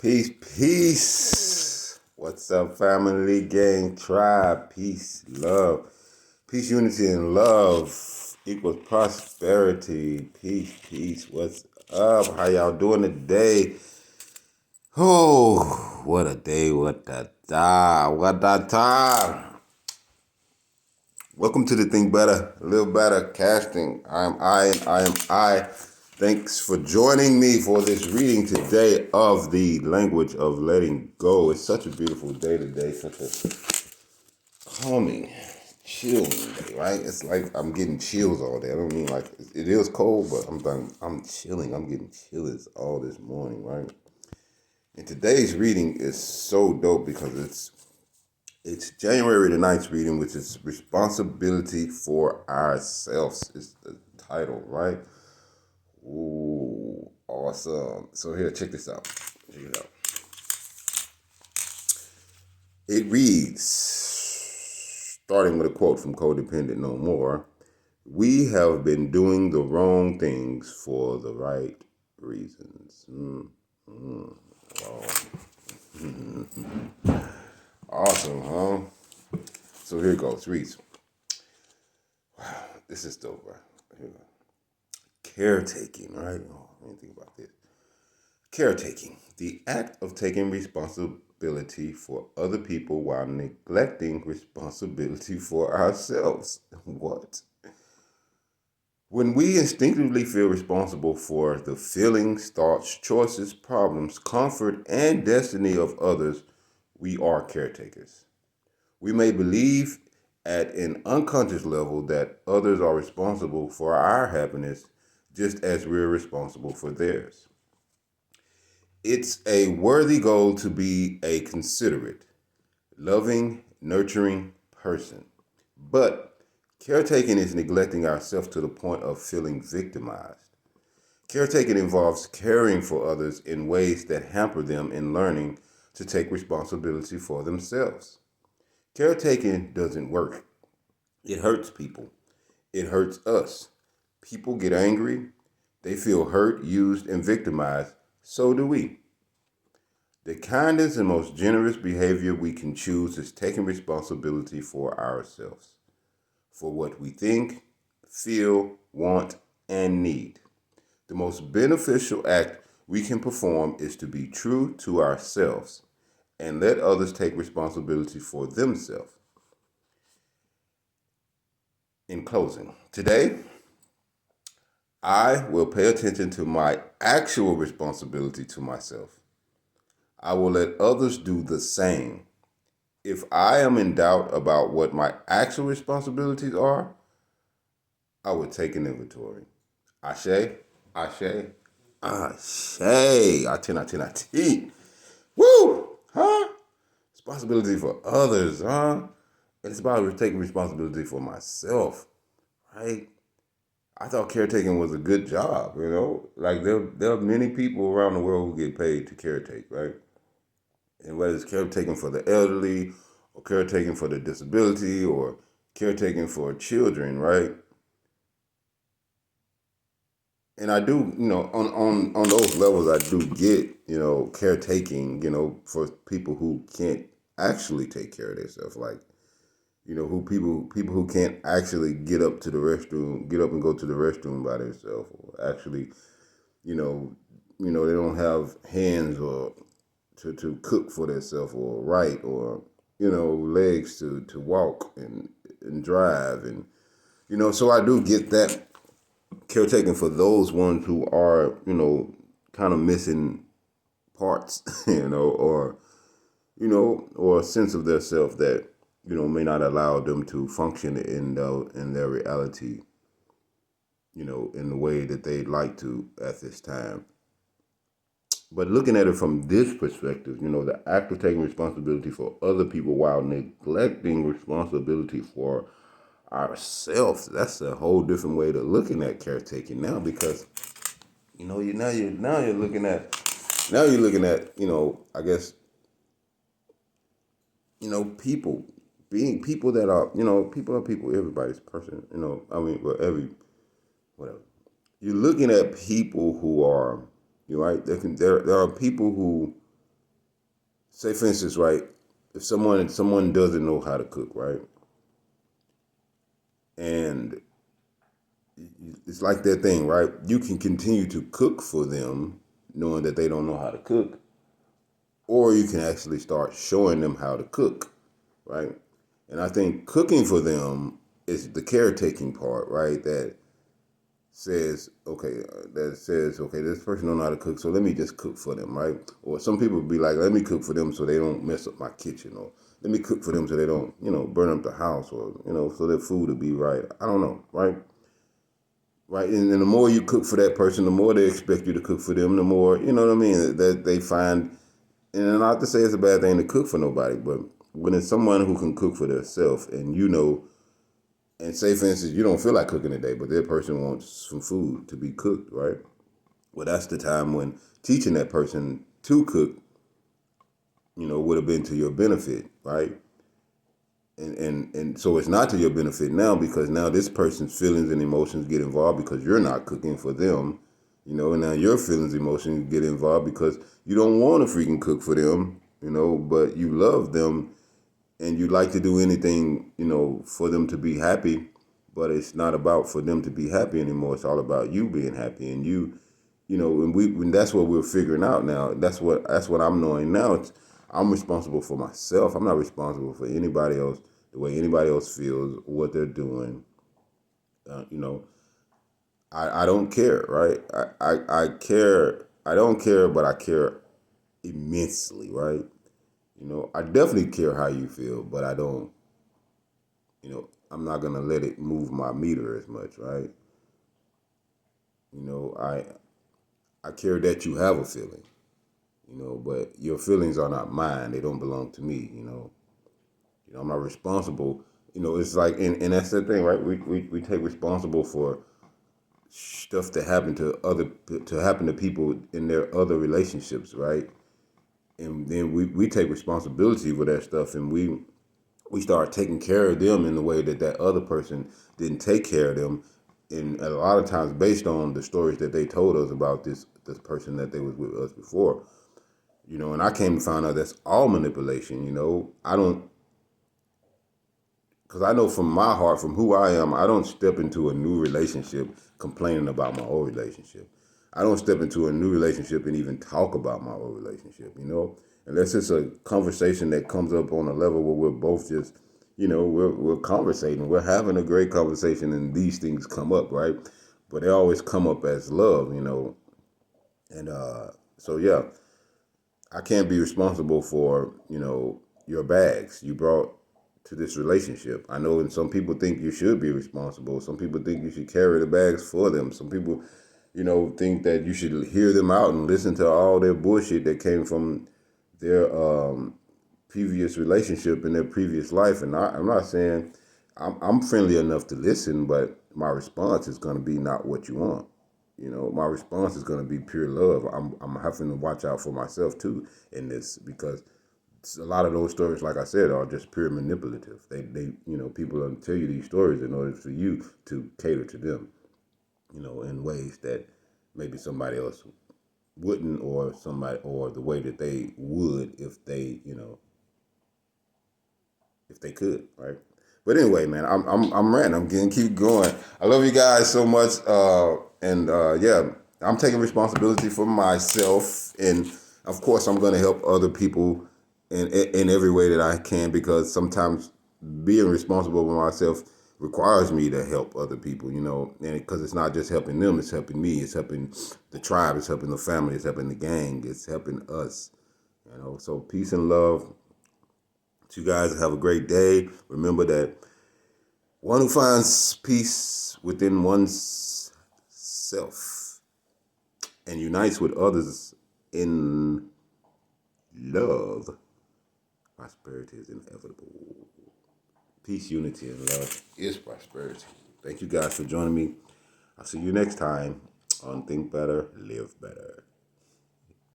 Peace, peace. What's up, family, gang, tribe? Peace, love. Peace, unity, and love equals prosperity. Peace, peace. What's up? How y'all doing today? Oh, what a day. What a time. What a time. Welcome to the Think Better, Live Better casting. I am I and I am I. Thanks for joining me for this reading today of the language of letting go. It's such a beautiful day today, such a calming, chilling day, right? It's like I'm getting chills all day. I don't mean like it is cold, but I'm chilling. I'm getting chills all this morning, right? And today's reading is so dope because it's January the 9th reading, which is Responsibility for Ourselves is the title, right? Ooh, awesome. So here, check this out. Check it out. It reads, starting with a quote from Codependent No More, "We have been doing the wrong things for the right reasons." Wow. Awesome, huh? So here it goes. Reads. Wow, this is dope, right? Here we go. Caretaking, right? Oh, let me think about this. Caretaking, the act of taking responsibility for other people while neglecting responsibility for ourselves. What? When we instinctively feel responsible for the feelings, thoughts, choices, problems, comfort, and destiny of others, we are caretakers. We may believe at an unconscious level that others are responsible for our happiness just as we're responsible for theirs. It's a worthy goal to be a considerate, loving, nurturing person. But caretaking is neglecting ourselves to the point of feeling victimized. Caretaking involves caring for others in ways that hamper them in learning to take responsibility for themselves. Caretaking doesn't work. It hurts people. It hurts us. People get angry. They feel hurt, used, and victimized. So do we. The kindest and most generous behavior we can choose is taking responsibility for ourselves, for what we think, feel, want, and need. The most beneficial act we can perform is to be true to ourselves and let others take responsibility for themselves. In closing, today, I will pay attention to my actual responsibility to myself. I will let others do the same. If I am in doubt about what my actual responsibilities are, I would take an inventory. Ashe, ashe, ashe. I ten. Woo! Huh? Responsibility for others, huh? And it's about taking responsibility for myself, right? I thought caretaking was a good job, you know? Like there are many people around the world who get paid to caretake, right? And whether it's caretaking for the elderly or caretaking for the disability or caretaking for children, right? And I do, on those levels, I do get, caretaking, for people who can't actually take care of themselves, like, who people who can't actually get up and go to the restroom by themselves, or actually, you know, they don't have hands or to cook for themselves or write or legs to walk and drive and so I do get that caretaking for those ones who are kind of missing parts or a sense of their self that may not allow them to function in their reality in the way that they'd like to at this time. But looking at it from this perspective, the act of taking responsibility for other people while neglecting responsibility for ourselves, that's a whole different way to looking at caretaking now, because you're looking at I guess people being people that are people are people, everybody's person, I mean, but whatever. You're looking at people who are, you're right. There are people who say for instance, right, if someone doesn't know how to cook, right, and it's like that thing, right? You can continue to cook for them, knowing that they don't know how to cook, or you can actually start showing them how to cook, right? And I think cooking for them is the caretaking part, right? That says, okay, this person don't know how to cook, so let me just cook for them, right? Or some people be like, let me cook for them so they don't mess up my kitchen, or let me cook for them so they don't, burn up the house, or so their food will be right. I don't know, right? Right, and the more you cook for that person, the more they expect you to cook for them. The more, you know what I mean, that they find. And not to say it's a bad thing to cook for nobody, but when it's someone who can cook for themselves, and and say for instance, you don't feel like cooking today, but that person wants some food to be cooked, right? Well, that's the time when teaching that person to cook, would have been to your benefit, right? And so it's not to your benefit now, because now this person's feelings and emotions get involved because you're not cooking for them, and now your feelings and emotions get involved because you don't want to freaking cook for them, but you love them and you like to do anything, for them to be happy. But it's not about for them to be happy anymore. It's all about you being happy, and when that's what we're figuring out now. That's what I'm knowing now. I'm responsible for myself. I'm not responsible for anybody else, the way anybody else feels, what they're doing. Uh, you know, I don't care, right? I care. I don't care, but I care immensely, right? I definitely care how you feel, but I don't. I'm not gonna let it move my meter as much, right? I care that you have a feeling, but your feelings are not mine. They don't belong to me. I'm not responsible. It's like, and that's the thing, right? We take responsible for stuff to happen to people in their other relationships, right? And then we take responsibility for that stuff, and we start taking care of them in the way that other person didn't take care of them, and a lot of times based on the stories that they told us about this person that they was with us before. And I came to find out that's all manipulation. I don't, because I know from my heart, from who I am, I don't step into a new relationship complaining about my old relationship. I don't step into a new relationship and even talk about my old relationship, unless it's a conversation that comes up on a level where we're both just, we're conversating, we're having a great conversation, and these things come up, right? But they always come up as love, and so yeah, I can't be responsible for, your bags you brought to this relationship. I know, and some people think you should be responsible. Some people think you should carry the bags for them. Some people, think that you should hear them out and listen to all their bullshit that came from their previous relationship in their previous life. And I'm not saying I'm friendly enough to listen, but my response is going to be not what you want. My response is going to be pure love. I'm having to watch out for myself too in this, because a lot of those stories, like I said, are just pure manipulative. People don't tell you these stories in order for you to cater to them, in ways that maybe somebody else wouldn't, or the way that they would if they could, right? But anyway, man, I'm ranting. I'm getting keep going. I love you guys so much, and yeah, I'm taking responsibility for myself, and of course, I'm going to help other people in every way that I can, because sometimes being responsible for myself requires me to help other people, and because it's not just helping them, it's helping me, it's helping the tribe, it's helping the family, it's helping the gang, it's helping us, So peace and love. You guys have a great day. Remember that one who finds peace within one's self and unites with others in love, prosperity is inevitable. Peace, unity, and love is prosperity. Thank you guys for joining me. I'll see you next time on Think Better, Live Better.